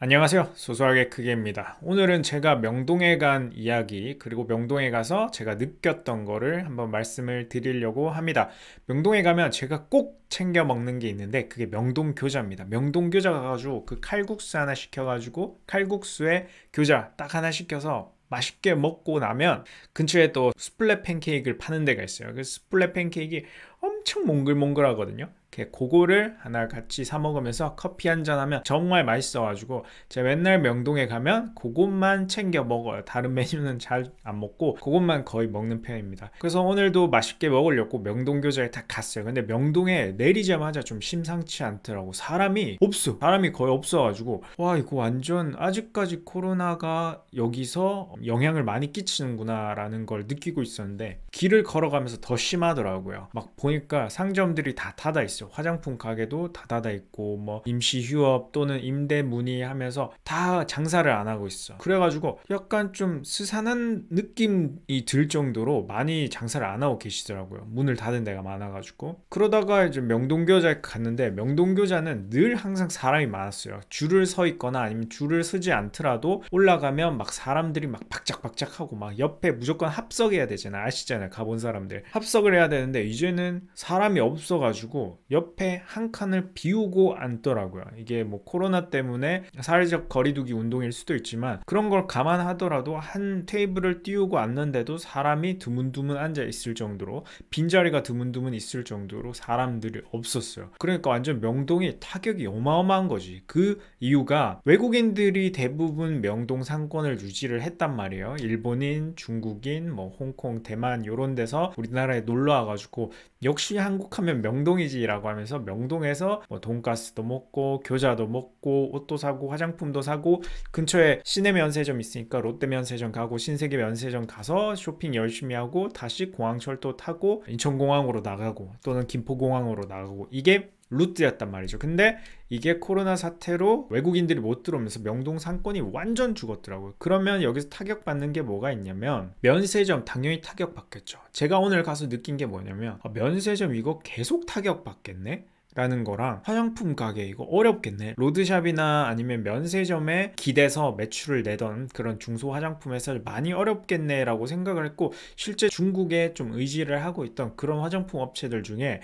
안녕하세요. 소소하게 크게입니다. 오늘은 제가 명동에 간 이야기, 그리고 명동에 가서 제가 느꼈던 거를 한번 말씀을 드리려고 합니다. 명동에 가면 제가 꼭 챙겨 먹는 게 있는데 그게 명동 교자입니다. 명동 교자 가가지고 그 칼국수 하나 시켜가지고 칼국수에 교자 딱 하나 시켜서 맛있게 먹고 나면 근처에 또 수플레 팬케이크를 파는 데가 있어요. 그 수플레 팬케이크 엄청 몽글몽글하거든요. 그거를 하나 같이 사 먹으면서 커피 한잔 하면 정말 맛있어가지고 제가 맨날 명동에 가면 그것만 챙겨 먹어요. 다른 메뉴는 잘 안 먹고 그것만 거의 먹는 편입니다. 그래서 오늘도 맛있게 먹으려고 명동 교자에 딱 갔어요. 근데 명동에 내리자마자 좀 심상치 않더라고. 사람이 없어. 사람이 거의 없어가지고 와, 이거 완전 아직까지 코로나가 여기서 영향을 많이 끼치는구나 라는 걸 느끼고 있었는데 길을 걸어가면서 더 심하더라고요. 막 보니까 상점들이 다 닫아 있어요. 화장품 가게도 다 닫아 있고 뭐 임시 휴업 또는 임대 문의하면서 다 장사를 안 하고 있어. 그래가지고 약간 좀 스산한 느낌이 들 정도로 많이 장사를 안 하고 계시더라고요. 문을 닫은 데가 많아가지고. 그러다가 이제 명동교자에 갔는데 명동교자는 늘 항상 사람이 많았어요. 줄을 서 있거나 아니면 줄을 서지 않더라도 올라가면 막 사람들이 막 박짝박짝하고 막 옆에 무조건 합석해야 되잖아요. 아시잖아요. 가본 사람들 합석을 해야 되는데 이제는 사람이 없어가지고 옆에 한 칸을 비우고 앉더라고요. 이게 뭐 코로나 때문에 사회적 거리두기 운동일 수도 있지만 그런 걸 감안하더라도 한 테이블을 띄우고 앉는데도 사람이 드문드문 앉아 있을 정도로 빈자리가 드문드문 있을 정도로 사람들이 없었어요. 그러니까 완전 명동이 타격이 어마어마한 거지. 그 이유가 외국인들이 대부분 명동 상권을 유지를 했단 말이에요. 일본인, 중국인, 뭐 홍콩, 대만 이런 데서 우리나라에 놀러 와가지고 역시 한국 하면 명동이지라고 하면서 명동에서 뭐 돈가스도 먹고 교자도 먹고 옷도 사고 화장품도 사고 근처에 시내 면세점 있으니까 롯데 면세점 가고 신세계 면세점 가서 쇼핑 열심히 하고 다시 공항철도 타고 인천공항으로 나가고 또는 김포공항으로 나가고 이게 루트였단 말이죠. 근데 이게 코로나 사태로 외국인들이 못 들어오면서 명동 상권이 완전 죽었더라고요. 그러면 여기서 타격받는 게 뭐가 있냐면 면세점 당연히 타격받겠죠. 제가 오늘 가서 느낀 게 뭐냐면 면세점 이거 계속 타격받겠네? 라는 거랑 화장품 가게 이거 어렵겠네. 로드샵이나 아니면 면세점에 기대서 매출을 내던 그런 중소 화장품 회사를 많이 어렵겠네 라고 생각을 했고 실제 중국에 좀 의지를 하고 있던 그런 화장품 업체들 중에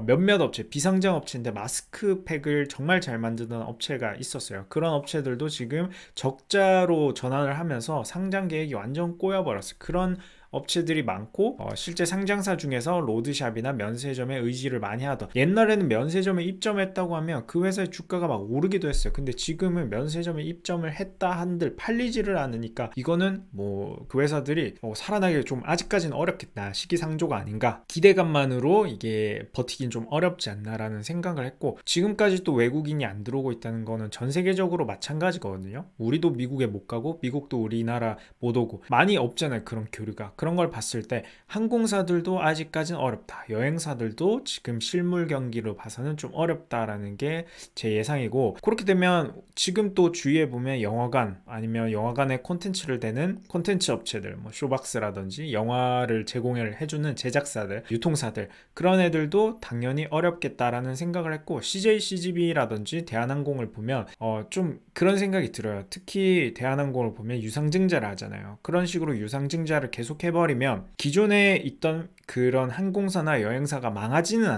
몇몇 업체, 비상장 업체인데 마스크팩을 정말 잘 만드는 업체가 있었어요. 그런 업체들도 지금 적자로 전환을 하면서 상장 계획이 완전 꼬여버렸어요. 그런 업체들이 많고 실제 상장사 중에서 로드샵이나 면세점에 의지를 많이 하던 옛날에는 면세점에 입점했다고 하면 그 회사의 주가가 막 오르기도 했어요. 근데 지금은 면세점에 입점을 했다 한들 팔리지를 않으니까 이거는 뭐 그 회사들이 살아나기 좀 아직까지는 어렵겠다 시기상조가 아닌가 기대감만으로 이게 버티긴 좀 어렵지 않나라는 생각을 했고 지금까지 또 외국인이 안 들어오고 있다는 거는 전 세계적으로 마찬가지거든요. 우리도 미국에 못 가고 미국도 우리나라 못 오고 많이 없잖아요. 그런 교류가 그런 걸 봤을 때 항공사들도 아직까지는 어렵다. 여행사들도 지금 실물 경기로 봐서는 좀 어렵다라는 게 제 예상이고 그렇게 되면 지금 또 주위에 보면 영화관 아니면 영화관에 콘텐츠를 대는 콘텐츠 업체들 뭐 쇼박스라든지 영화를 제공을 해주는 제작사들 유통사들 그런 애들도 당연히 어렵겠다라는 생각을 했고 CJ CGV라든지 대한항공을 보면 좀 그런 생각이 들어요. 특히 대한항공을 보면 유상증자를 하잖아요. 그런 식으로 유상증자를 계속 해버리면 기존에 있던 그런 항공사나 여행사가 망하지는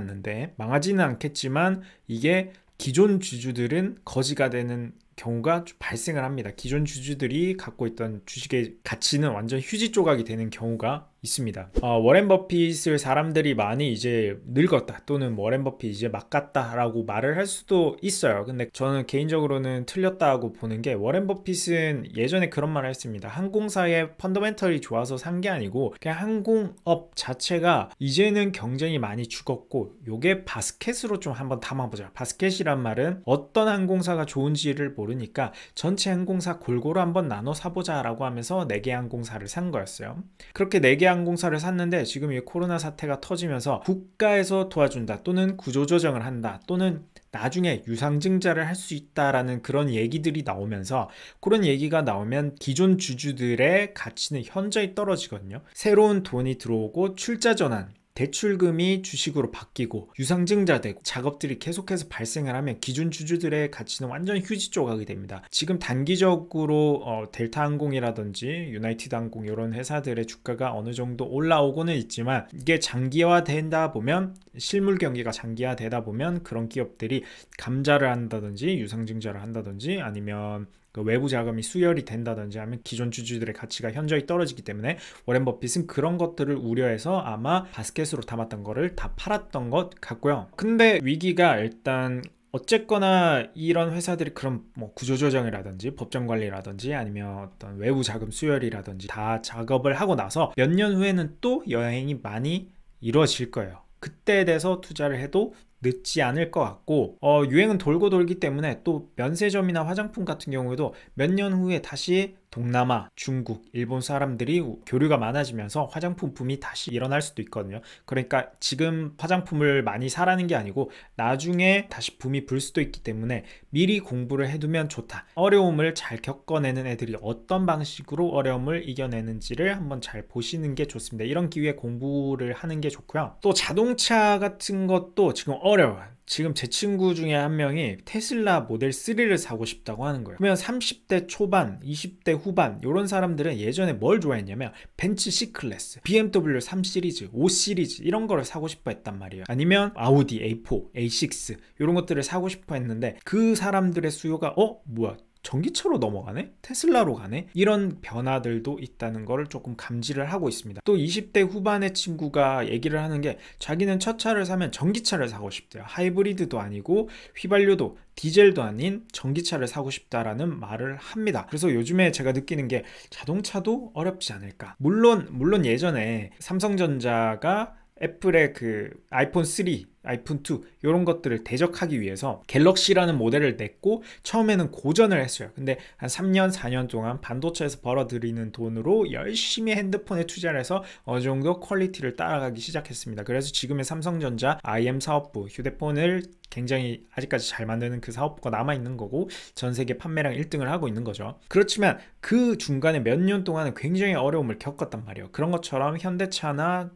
않겠지만 이게 기존 주주들은 거지가 되는 경우가 발생을 합니다. 기존 주주들이 갖고 있던 주식의 가치는 완전 휴지 조각이 되는 경우가 있습니다. 워렌 버핏을 사람들이 많이 이제 늙었다 또는 워렌 버핏 이제 막 갔다 라고 말을 할 수도 있어요. 근데 저는 개인적으로는 틀렸다고 보는 게 워렌 버핏은 예전에 그런 말을 했습니다. 항공사의 펀더멘털이 좋아서 산 게 아니고 그냥 항공업 자체가 이제는 경쟁이 많이 죽었고 요게 바스켓으로 좀 한번 담아보자. 바스켓이란 말은 어떤 항공사가 좋은지를 모르니까 전체 항공사 골고루 한번 나눠 사보자 라고 하면서 4개 항공사를 산 거였어요. 그렇게 4개 항공사를 샀는데 지금 이 코로나 사태가 터지면서 국가에서 도와준다 또는 구조조정을 한다 또는 나중에 유상증자를 할 수 있다라는 그런 얘기들이 나오면서 그런 얘기가 나오면 기존 주주들의 가치는 현저히 떨어지거든요. 새로운 돈이 들어오고 출자 전환 대출금이 주식으로 바뀌고 유상증자 되고 작업들이 계속해서 발생을 하면 기존 주주들의 가치는 완전히 휴지 조각이 됩니다. 지금 단기적으로 델타항공이라든지 유나이티드항공 이런 회사들의 주가가 어느 정도 올라오고는 있지만 이게 장기화된다 보면 실물 경기가 장기화되다 보면 그런 기업들이 감자를 한다든지 유상증자를 한다든지 아니면 그 외부 자금이 수혈이 된다든지 하면 기존 주주들의 가치가 현저히 떨어지기 때문에 워렌 버핏은 그런 것들을 우려해서 아마 바스켓으로 담았던 거를 다 팔았던 것 같고요. 근데 위기가 일단 어쨌거나 이런 회사들이 그런 뭐 구조조정이라든지 법정관리라든지 아니면 어떤 외부 자금 수혈이라든지 다 작업을 하고 나서 몇 년 후에는 또 여행이 많이 이루어질 거예요. 그때에 대해서 투자를 해도 늦지 않을 것 같고 유행은 돌고 돌기 때문에 또 면세점이나 화장품 같은 경우에도 몇 년 후에 다시 동남아, 중국, 일본 사람들이 교류가 많아지면서 화장품 붐이 다시 일어날 수도 있거든요. 그러니까 지금 화장품을 많이 사라는 게 아니고 나중에 다시 붐이 불 수도 있기 때문에 미리 공부를 해두면 좋다. 어려움을 잘 겪어내는 애들이 어떤 방식으로 어려움을 이겨내는지를 한번 잘 보시는 게 좋습니다. 이런 기회에 공부를 하는 게 좋고요. 또 자동차 같은 것도 지금 어려워요. 지금 제 친구 중에 한 명이 테슬라 모델 3를 사고 싶다고 하는 거예요. 그러면 30대 초반, 20대 후반 이런 사람들은 예전에 뭘 좋아했냐면 벤츠 C클래스, BMW 3 시리즈, 5 시리즈 이런 거를 사고 싶어 했단 말이에요. 아니면 아우디 A4, A6 이런 것들을 사고 싶어 했는데 그 사람들의 수요가 뭐야? 전기차로 넘어가네? 테슬라로 가네? 이런 변화들도 있다는 걸 조금 감지를 하고 있습니다. 또 20대 후반의 친구가 얘기를 하는 게 자기는 첫 차를 사면 전기차를 사고 싶대요. 하이브리드도 아니고 휘발유도 디젤도 아닌 전기차를 사고 싶다라는 말을 합니다. 그래서 요즘에 제가 느끼는 게 자동차도 어렵지 않을까. 물론 예전에 삼성전자가 애플의 그 아이폰 3, 아이폰 2 이런 것들을 대적하기 위해서 갤럭시라는 모델을 냈고 처음에는 고전을 했어요. 근데 한 3년, 4년 동안 반도체에서 벌어들이는 돈으로 열심히 핸드폰에 투자를 해서 어느 정도 퀄리티를 따라가기 시작했습니다. 그래서 지금의 삼성전자 IM 사업부 휴대폰을 굉장히 아직까지 잘 만드는 그 사업부가 남아있는 거고 전 세계 판매량 1등을 하고 있는 거죠. 그렇지만 그 중간에 몇 년 동안은 굉장히 어려움을 겪었단 말이에요. 그런 것처럼 현대차나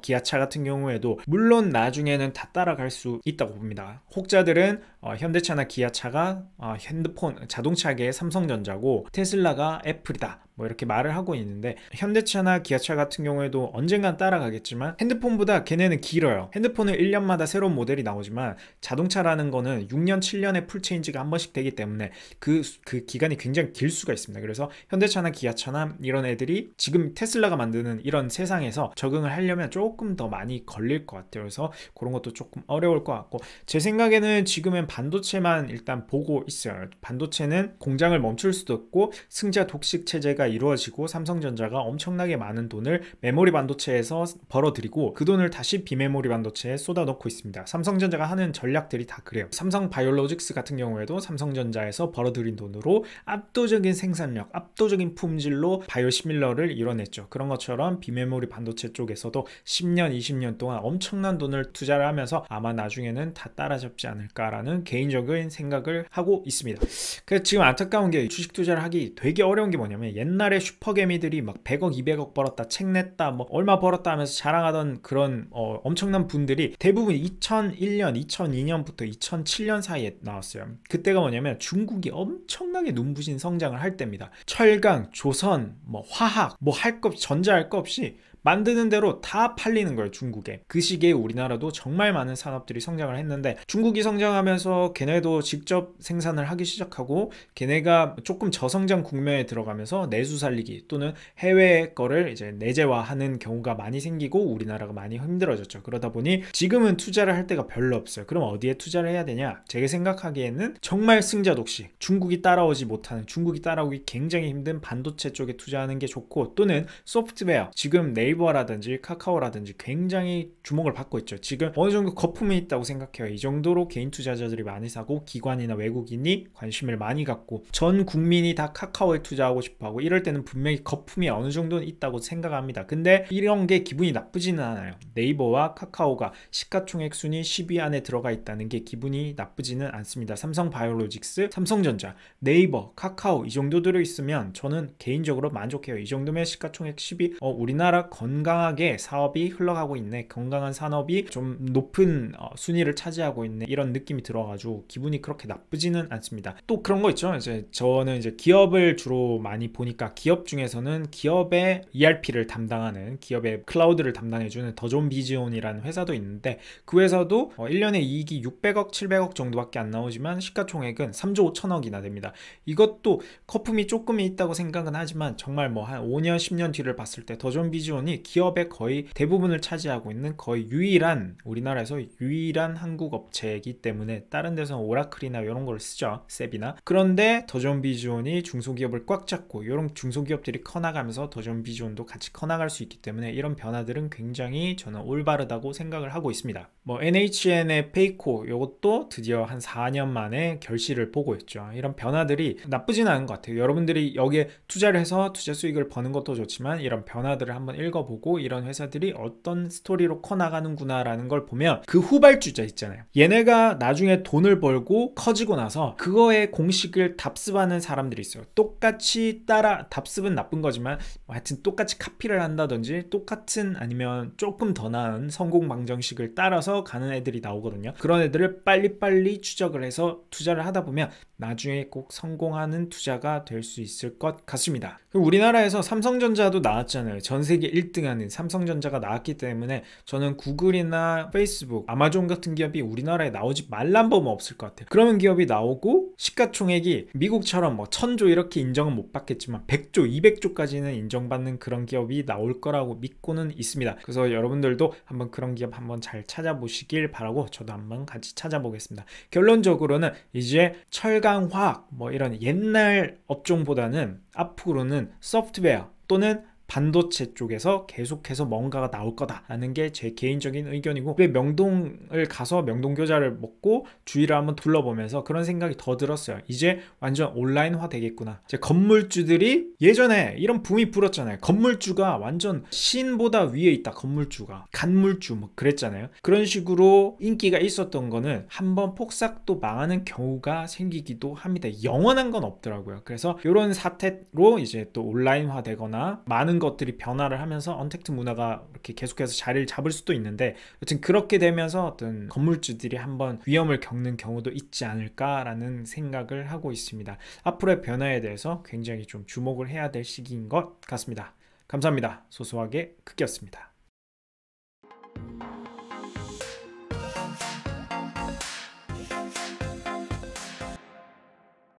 기아차 같은 경우에도 물론 나중에는 다 따라갈 수 있다고 봅니다. 혹자들은 현대차나 기아차가 핸드폰 자동차계의 삼성전자고 테슬라가 애플이다 뭐 이렇게 말을 하고 있는데 현대차나 기아차 같은 경우에도 언젠간 따라가겠지만 핸드폰보다 걔네는 길어요. 핸드폰은 1년마다 새로운 모델이 나오지만 자동차라는 거는 6년 7년의 풀체인지가 한 번씩 되기 때문에 그 기간이 굉장히 길 수가 있습니다. 그래서 현대차나 기아차나 이런 애들이 지금 테슬라가 만드는 이런 세상에서 적응을 하려면 조금 더 많이 걸릴 것 같아요. 그래서 그런 것도 조금 어려울 것 같고 제 생각에는 지금은 반도체만 일단 보고 있어요. 반도체는 공장을 멈출 수도 없고 승자 독식 체제가 이루어지고 삼성전자가 엄청나게 많은 돈을 메모리 반도체에서 벌어들이고 그 돈을 다시 비메모리 반도체에 쏟아넣고 있습니다. 삼성전자가 하는 전략들이 다 그래요. 삼성 바이오로직스 같은 경우에도 삼성전자에서 벌어들인 돈으로 압도적인 생산력, 압도적인 품질로 바이오시밀러를 이뤄냈죠. 그런 것처럼 비메모리 반도체 쪽에서도 10년, 20년 동안 엄청난 돈을 투자를 하면서 아마 나중에는 다 따라잡지 않을까라는 개인적인 생각을 하고 있습니다. 그래서 지금 안타까운 게 주식 투자를 하기 되게 어려운 게 뭐냐면 옛날에 슈퍼개미들이 막 100억, 200억 벌었다, 책 냈다, 뭐 얼마 벌었다 하면서 자랑하던 그런 엄청난 분들이 대부분 2001년, 2002년부터 2007년 사이에 나왔어요. 그때가 뭐냐면 중국이 엄청나게 눈부신 성장을 할 때입니다. 철강, 조선, 뭐 화학, 뭐 할 것 없이 전자할 것 없이 만드는 대로 다 팔리는 거예요, 중국에. 그 시기에 우리나라도 정말 많은 산업들이 성장을 했는데 중국이 성장하면서 걔네도 직접 생산을 하기 시작하고 걔네가 조금 저성장 국면에 들어가면서 내수 살리기 또는 해외 거를 이제 내재화하는 경우가 많이 생기고 우리나라가 많이 힘들어졌죠. 그러다 보니 지금은 투자를 할 데가 별로 없어요. 그럼 어디에 투자를 해야 되냐? 제가 생각하기에는 정말 승자 독식, 중국이 따라오지 못하는, 중국이 따라오기 굉장히 힘든 반도체 쪽에 투자하는 게 좋고 또는 소프트웨어, 지금 네이버라든지 카카오라든지 굉장히 주목을 받고 있죠. 지금 어느 정도 거품이 있다고 생각해요. 이 정도로 개인 투자자들이 많이 사고 기관이나 외국인이 관심을 많이 갖고 전 국민이 다 카카오에 투자하고 싶어하고 이럴 때는 분명히 거품이 어느 정도는 있다고 생각합니다. 근데 이런 게 기분이 나쁘지는 않아요. 네이버와 카카오가 시가총액 순위 10위 안에 들어가 있다는 게 기분이 나쁘지는 않습니다. 삼성 바이오로직스, 삼성전자, 네이버, 카카오 이 정도 들어있으면 저는 개인적으로 만족해요. 이 정도면 시가총액 10위 우리나라 건강하게 사업이 흘러가고 있네, 건강한 산업이 좀 높은 순위를 차지하고 있네, 이런 느낌이 들어가지고 기분이 그렇게 나쁘지는 않습니다. 또 그런 거 있죠. 이제 저는 이제 기업을 주로 많이 보니까 기업 중에서는 기업의 ERP를 담당하는, 기업의 클라우드를 담당해주는 더 좋은 비즈온이라는 회사도 있는데, 그 회사도 1년에 이익이 600억 700억 정도밖에 안 나오지만 시가총액은 3조 5천억이나 됩니다. 이것도 거품이 조금 있다고 생각은 하지만 정말 뭐 한 5년 10년 뒤를 봤을 때 더 좋은 비즈온이 기업의 거의 대부분을 차지하고 있는 거의 유일한, 우리나라에서 유일한 한국 업체이기 때문에 다른 데서는 오라클이나 이런 걸 쓰죠, 셉이나. 그런데 더 좋은 비즈온이 중소기업을 꽉 잡고 이런 중소기업들이 커나가면서 더 좋은 비즈온도 같이 커나갈 수 있기 때문에 이런 변화들은 굉장히 저는 올바르다고 생각을 하고 있습니다. 뭐 NHN의 페이코, 이것도 드디어 한 4년 만에 결실을 보고 있죠. 이런 변화들이 나쁘진 않은 것 같아요. 여러분들이 여기에 투자를 해서 투자 수익을 버는 것도 좋지만 이런 변화들을 한번 읽어보고 이런 회사들이 어떤 스토리로 커나가는구나 라는 걸 보면, 그 후발주자 있잖아요, 얘네가 나중에 돈을 벌고 커지고 나서 그거에 공식을 답습하는 사람들이 있어요. 똑같이 따라, 답습은 나쁜 거지만 하여튼 똑같이 카피를 한다든지 똑같은 아니면 조금 더 나은 성공 방정식을 따라서 가는 애들이 나오거든요. 그런 애들을 빨리빨리 추적을 해서 투자를 하다 보면 나중에 꼭 성공하는 투자가 될 수 있을 것 같습니다. 우리나라에서 삼성전자도 나왔잖아요. 전 세계 1등하는 삼성전자가 나왔기 때문에 저는 구글이나 페이스북, 아마존 같은 기업이 우리나라에 나오지 말란 법은 없을 것 같아요. 그러면 기업이 나오고 시가총액이 미국처럼 뭐 1000조 이렇게 인정은 못 받겠지만 100조, 200조까지는 인정받는 그런 기업이 나올 거라고 믿고는 있습니다. 그래서 여러분들도 한번 그런 기업 한번 잘 찾아보시길 바라고 저도 한번 같이 찾아보겠습니다. 결론적으로는 이제 철강화학 뭐 이런 옛날 업종보다는 앞으로는 소프트웨어 또는 반도체 쪽에서 계속해서 뭔가가 나올 거다라는 게 제 개인적인 의견이고, 왜 명동을 가서 명동교자를 먹고 주위를 한번 둘러보면서 그런 생각이 더 들었어요. 이제 완전 온라인화 되겠구나. 이제 건물주들이 예전에 이런 붐이 불었잖아요. 건물주가 완전 신보다 위에 있다, 건물주가 간물주 뭐 그랬잖아요. 그런 식으로 인기가 있었던 거는 한번 폭삭도 망하는 경우가 생기기도 합니다. 영원한 건 없더라고요. 그래서 이런 사태로 이제 또 온라인화 되거나 많은 것들이 변화를 하면서 언택트 문화가 이렇게 계속해서 자리를 잡을 수도 있는데, 여튼 그렇게 되면서 어떤 건물주들이 한번 위험을 겪는 경우도 있지 않을까라는 생각을 하고 있습니다. 앞으로의 변화에 대해서 굉장히 좀 주목을 해야 될 시기인 것 같습니다. 감사합니다. 소소하게 크기였습니다.